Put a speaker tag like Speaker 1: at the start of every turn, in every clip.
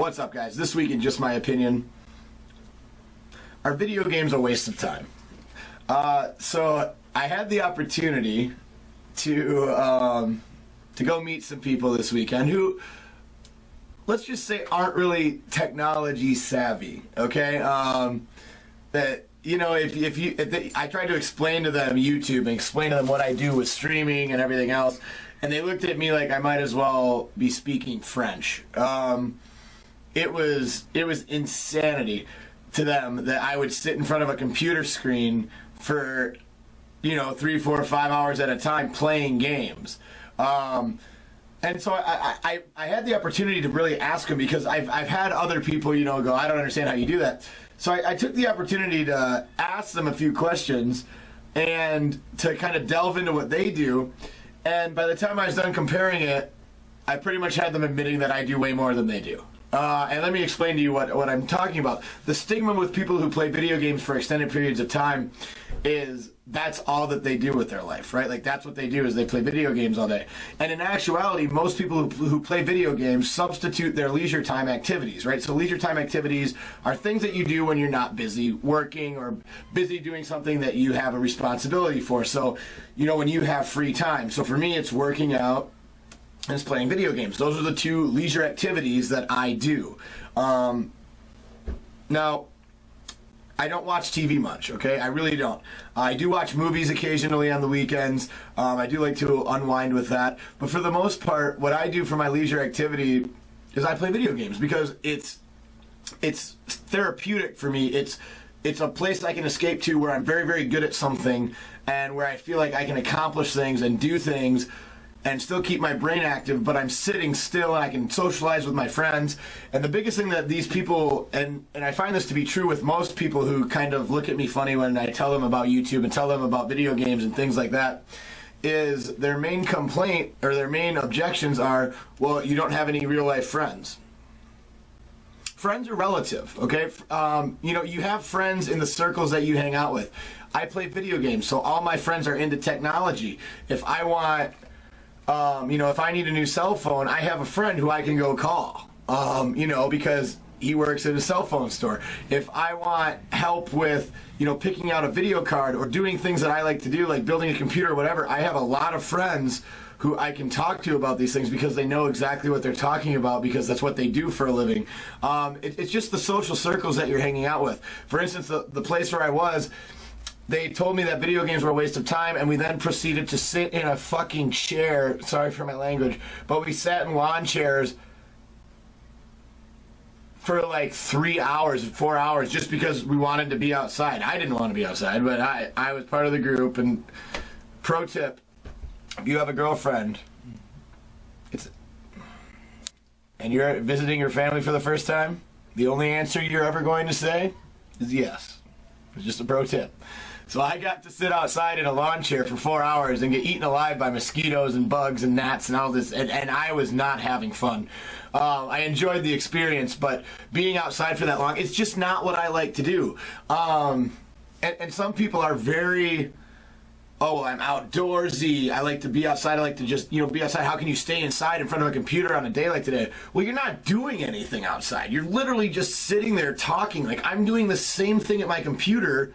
Speaker 1: What's up, guys? This week, in just my opinion, are video games a waste of time? So I had the opportunity to go meet some people this weekend who, let's just say, aren't really technology savvy. Okay, that I tried to explain to them YouTube and explain to them what I do with streaming and everything else, and they looked at me like I might as well be speaking French. It was insanity to them that I would sit in front of a computer screen for 3, 4, 5 hours at a time playing games. And so I had the opportunity to really ask them, because I've had other people go, I don't understand how you do that. So I took the opportunity to ask them a few questions and to kind of delve into what they do. And by the time I was done comparing it, I pretty much had them admitting that I do way more than they do. And let me explain to you what I'm talking about. The stigma with people who play video games for extended periods of time is that's all that they do with their life, right? Like, that's what they do, is they play video games all day. And in actuality, most people who play video games substitute their leisure time activities, right? So leisure time activities are things that you do when you're not busy working or busy doing something that you have a responsibility for. So, when you have free time. So for me, it's working out and it's playing video games. Those are the two leisure activities that I do. Now, I don't watch TV much, okay? I really don't. I do watch movies occasionally on the weekends. I do like to unwind with that. But for the most part, what I do for my leisure activity is I play video games, because it's therapeutic for me. It's a place I can escape to where I'm very, very good at something, and where I feel like I can accomplish things and do things and still keep my brain active, but I'm sitting still and I can socialize with my friends. And the biggest thing that these people, and I find this to be true with most people who kind of look at me funny when I tell them about YouTube and tell them about video games and things like that, is their main complaint or their main objections are, well, you don't have any real life friends. Friends are relative, okay? You have friends in the circles that you hang out with. I play video games, so all my friends are into technology. If I want... if I need a new cell phone, I have a friend who I can go call, because he works at a cell phone store. If I want help with, picking out a video card or doing things that I like to do, like building a computer or whatever, I have a lot of friends who I can talk to about these things, because they know exactly what they're talking about, because that's what they do for a living. It's just the social circles that you're hanging out with. For instance, the place where I was, they told me that video games were a waste of time, and we then proceeded to sit in a fucking chair, sorry for my language, but we sat in lawn chairs for like 3 hours, 4 hours, just because we wanted to be outside. I didn't want to be outside, but I was part of the group. And pro tip, if you have a girlfriend, and you're visiting your family for the first time, the only answer you're ever going to say is yes. It's just a pro tip. So I got to sit outside in a lawn chair for 4 hours and get eaten alive by mosquitoes and bugs and gnats and all this, and I was not having fun. I enjoyed the experience, but being outside for that long, it's just not what I like to do. And some people are very, I'm outdoorsy, I like to be outside, I like to just, be outside. How can you stay inside in front of a computer on a day like today? Well, you're not doing anything outside. You're literally just sitting there talking. Like, I'm doing the same thing at my computer,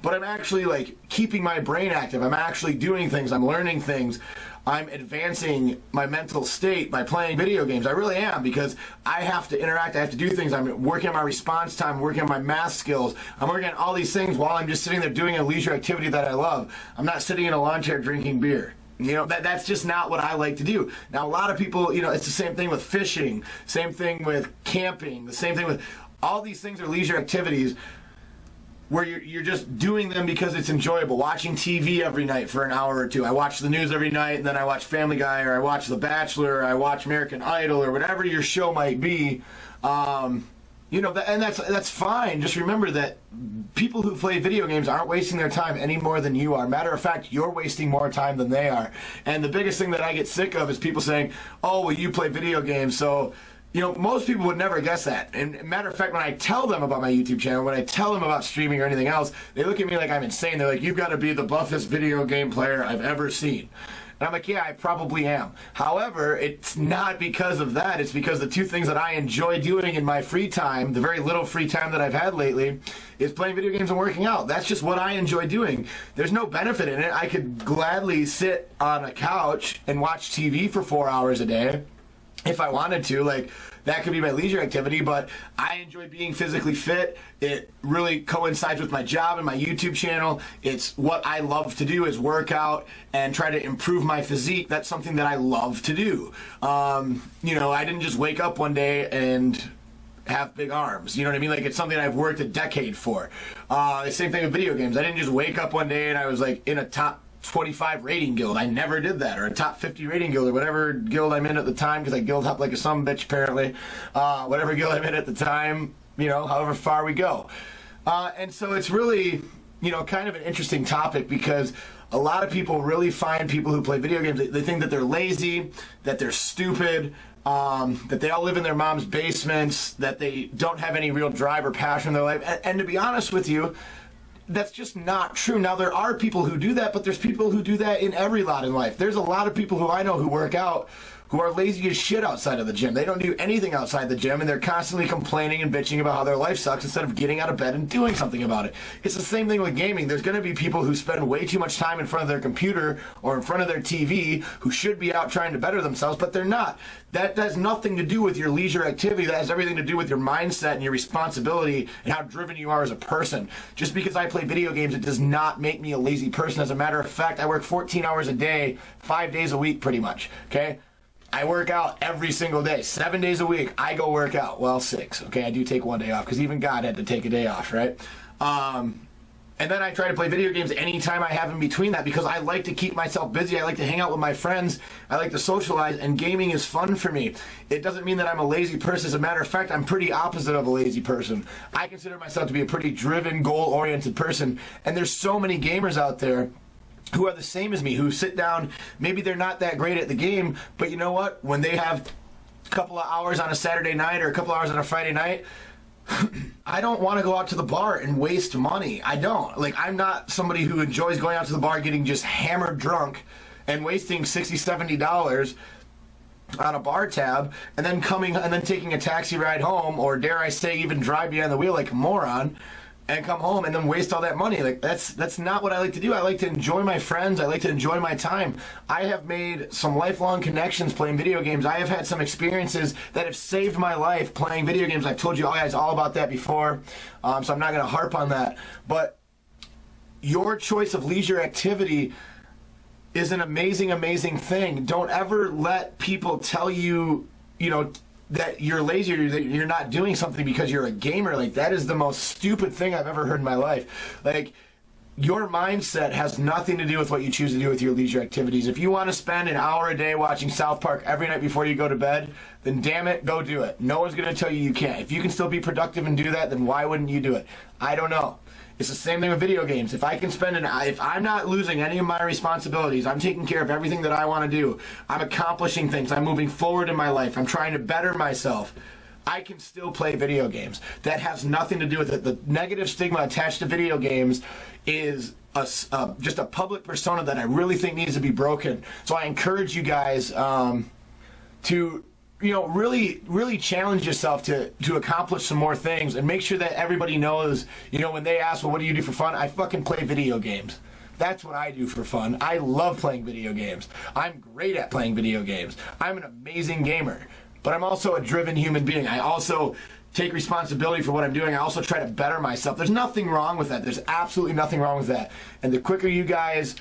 Speaker 1: but I'm actually, like, keeping my brain active. I'm actually doing things. I'm learning things. I'm advancing my mental state by playing video games. I really am, because I have to interact. I have to do things. I'm working on my response time, working on my math skills. I'm working on all these things while I'm just sitting there doing a leisure activity that I love. I'm not sitting in a lawn chair drinking beer. That's just not what I like to do. Now, a lot of people, it's the same thing with fishing, same thing with camping, the same thing with all these things are leisure activities where you're just doing them because it's enjoyable. Watching TV every night for an hour or two. I watch the news every night, and then I watch Family Guy, or I watch The Bachelor, or I watch American Idol, or whatever your show might be. And that's fine. Just remember that people who play video games aren't wasting their time any more than you are. Matter of fact, you're wasting more time than they are. And the biggest thing that I get sick of is people saying, oh, well, you play video games, so... most people would never guess that. And matter of fact, when I tell them about my YouTube channel, when I tell them about streaming or anything else, they look at me like I'm insane. They're like, you've got to be the buffest video game player I've ever seen. And I'm like, yeah, I probably am. However, it's not because of that. It's because the two things that I enjoy doing in my free time, the very little free time that I've had lately, is playing video games and working out. That's just what I enjoy doing. There's no benefit in it. I could gladly sit on a couch and watch TV for 4 hours a day if I wanted to. Like, that could be my leisure activity, but I enjoy being physically fit. It really coincides with my job and my YouTube channel. It's what I love to do, is work out and try to improve my physique. That's something that I love to do. You know, I didn't just wake up one day and have big arms. You know what I mean? Like, it's something I've worked a decade for. The same thing with video games. I didn't just wake up one day and I was like in a top 25 rating guild. I never did that. Or a top 50 rating guild, or whatever guild I'm in at the time, because I guild hop like a sumbitch apparently. Whatever guild I'm in at the time, you know, however far we go. And so it's really, you know, kind of an interesting topic, because a lot of people really find people who play video games, they think that they're lazy, that they're stupid, that they all live in their mom's basements, that they don't have any real drive or passion in their life. And to be honest with you, that's just not true. Now, there are people who do that, but there's people who do that in every lot in life. There's a lot of people who I know who work out who are lazy as shit outside of the gym. They don't do anything outside the gym, and they're constantly complaining and bitching about how their life sucks instead of getting out of bed and doing something about it. It's the same thing with gaming. There's going to be people who spend way too much time in front of their computer or in front of their TV who should be out trying to better themselves, but they're not. That has nothing to do with your leisure activity. That has everything to do with your mindset and your responsibility and how driven you are as a person. Just because I play video games, it does not make me a lazy person. As a matter of fact, I work 14 hours a day, 5 days a week pretty much, okay? I work out every single day, 7 days a week. I go work out. Well, 6. Okay, I do take one day off because even God had to take a day off, right? And then I try to play video games anytime I have in between that, because I like to keep myself busy. I like to hang out with my friends. I like to socialize, and gaming is fun for me. It doesn't mean that I'm a lazy person. As a matter of fact, I'm pretty opposite of a lazy person. I consider myself to be a pretty driven, goal-oriented person, and there's so many gamers out there who are the same as me, who sit down, maybe they're not that great at the game, but you know what? When they have a couple of hours on a Saturday night or a couple of hours on a Friday night, I don't want to go out to the bar and waste money. I don't. Like, I'm not somebody who enjoys going out to the bar, getting just hammered drunk and wasting $60, $70 on a bar tab, and then taking a taxi ride home, or dare I say even drive behind the wheel like a moron, and come home and then waste all that money. Like, that's not what I like to do. I like to enjoy my friends. I like to enjoy my time. I have made some lifelong connections playing video games. I have had some experiences that have saved my life playing video games. I've told you guys all about that before, so I'm not going to harp on that. But your choice of leisure activity is an amazing, amazing thing. Don't ever let people tell you, you know, that you're lazy or that you're not doing something because you're a gamer. Like, that is the most stupid thing I've ever heard in my life. Like, your mindset has nothing to do with what you choose to do with your leisure activities. If you want to spend an hour a day watching South Park every night before you go to bed, then damn it, go do it. No one's going to tell you you can't. If you can still be productive and do that, then why wouldn't you do it? I don't know. It's the same thing with video games. If I can spend if I'm not losing any of my responsibilities, I'm taking care of everything that I want to do, I'm accomplishing things, I'm moving forward in my life, I'm trying to better myself, I can still play video games. That has nothing to do with it. The negative stigma attached to video games is just a public persona that I really think needs to be broken. So I encourage you guys to, you know, really challenge yourself to accomplish some more things, and make sure that everybody knows, you know, when they ask, well, what do you do for fun? I fucking play video games. That's what I do for fun. I love playing video games. I'm great at playing video games. I'm an amazing gamer, but I'm also a driven human being. I also take responsibility for what I'm doing. I also try to better myself. There's nothing wrong with that. There's absolutely nothing wrong with that. And the quicker you guys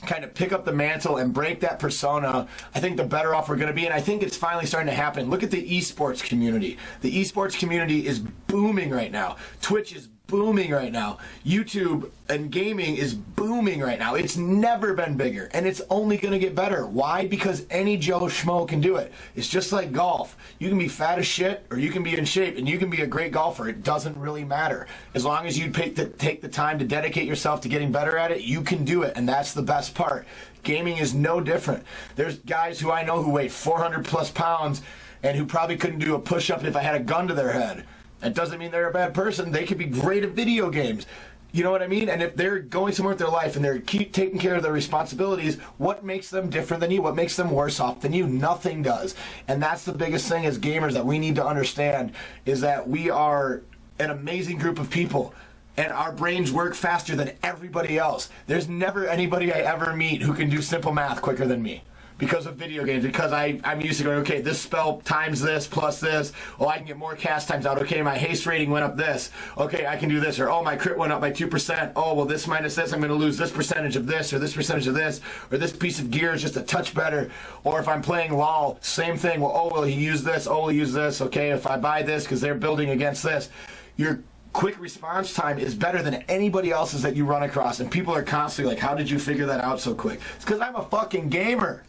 Speaker 1: kind of pick up the mantle and break that persona, I think the better off we're going to be. And I think it's finally starting to happen. Look at the esports community. The esports community is booming right now. Twitch is booming right now. YouTube and gaming is booming right now. It's never been bigger, and it's only going to get better. Why? Because any Joe Schmo can do it. It's just like golf. You can be fat as shit, or you can be in shape, and you can be a great golfer. It doesn't really matter. As long as you take the time to dedicate yourself to getting better at it, you can do it, and that's the best part. Gaming is no different. There's guys who I know who weigh 400 plus pounds and who probably couldn't do a push-up if I had a gun to their head. That doesn't mean they're a bad person. They could be great at video games. You know what I mean? And if they're going somewhere with their life and they're keep taking care of their responsibilities, what makes them different than you? What makes them worse off than you? Nothing does. And that's the biggest thing as gamers that we need to understand, is that we are an amazing group of people. And our brains work faster than everybody else. There's never anybody I ever meet who can do simple math quicker than me. Because of video games, because I'm used to going, okay, this spell times this plus this. Oh, I can get more cast times out. Okay, my haste rating went up this. Okay, I can do this. Or, oh, my crit went up by 2%. Oh, well, this minus this, I'm going to lose this percentage of this, or this percentage of this, or this piece of gear is just a touch better. Or if I'm playing LOL, same thing. Well, oh, will he use this? Oh, will he use this? Okay, if I buy this because they're building against this. Your quick response time is better than anybody else's that you run across. And people are constantly like, how did you figure that out so quick? It's because I'm a fucking gamer.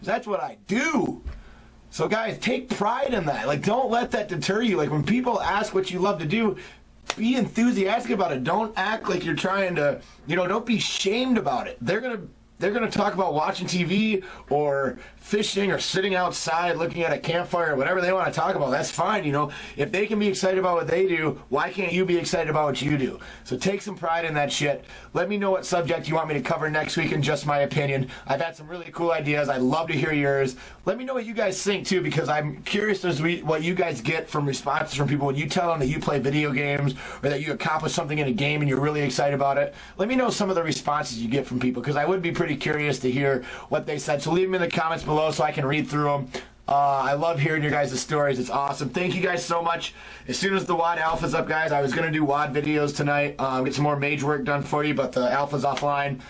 Speaker 1: That's what I do. So guys, take pride in that. Like, don't let that deter you. Like, when people ask what you love to do, be enthusiastic about it. Don't act like you're trying to, don't be shamed about it. They're gonna talk about watching TV or fishing or sitting outside looking at a campfire or whatever they want to talk about. That's fine, If they can be excited about what they do, why can't you be excited about what you do? So take some pride in that shit. Let me know what subject you want me to cover next week in Just My Opinion. I've had some really cool ideas. I'd love to hear yours. Let me know what you guys think, too, because I'm curious as what you guys get from responses from people when you tell them that you play video games or that you accomplish something in a game and you're really excited about it. Let me know some of the responses you get from people, because I would be pretty curious to hear what they said. So leave them in the comments below so I can read through them. I love hearing your guys' stories. It's awesome. Thank you guys so much. As soon as the WAD Alpha's up, guys, I was going to do WAD videos tonight, get some more mage work done for you, but the Alpha's offline.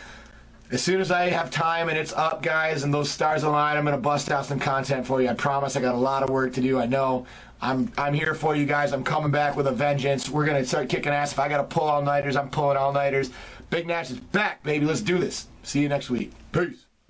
Speaker 1: As soon as I have time and it's up, guys, and those stars align, I'm going to bust out some content for you. I promise. I got a lot of work to do. I know. I'm here for you guys. I'm coming back with a vengeance. We're going to start kicking ass. If I got to pull all-nighters, I'm pulling all-nighters. Big Nash is back, baby. Let's do this. See you next week. Peace.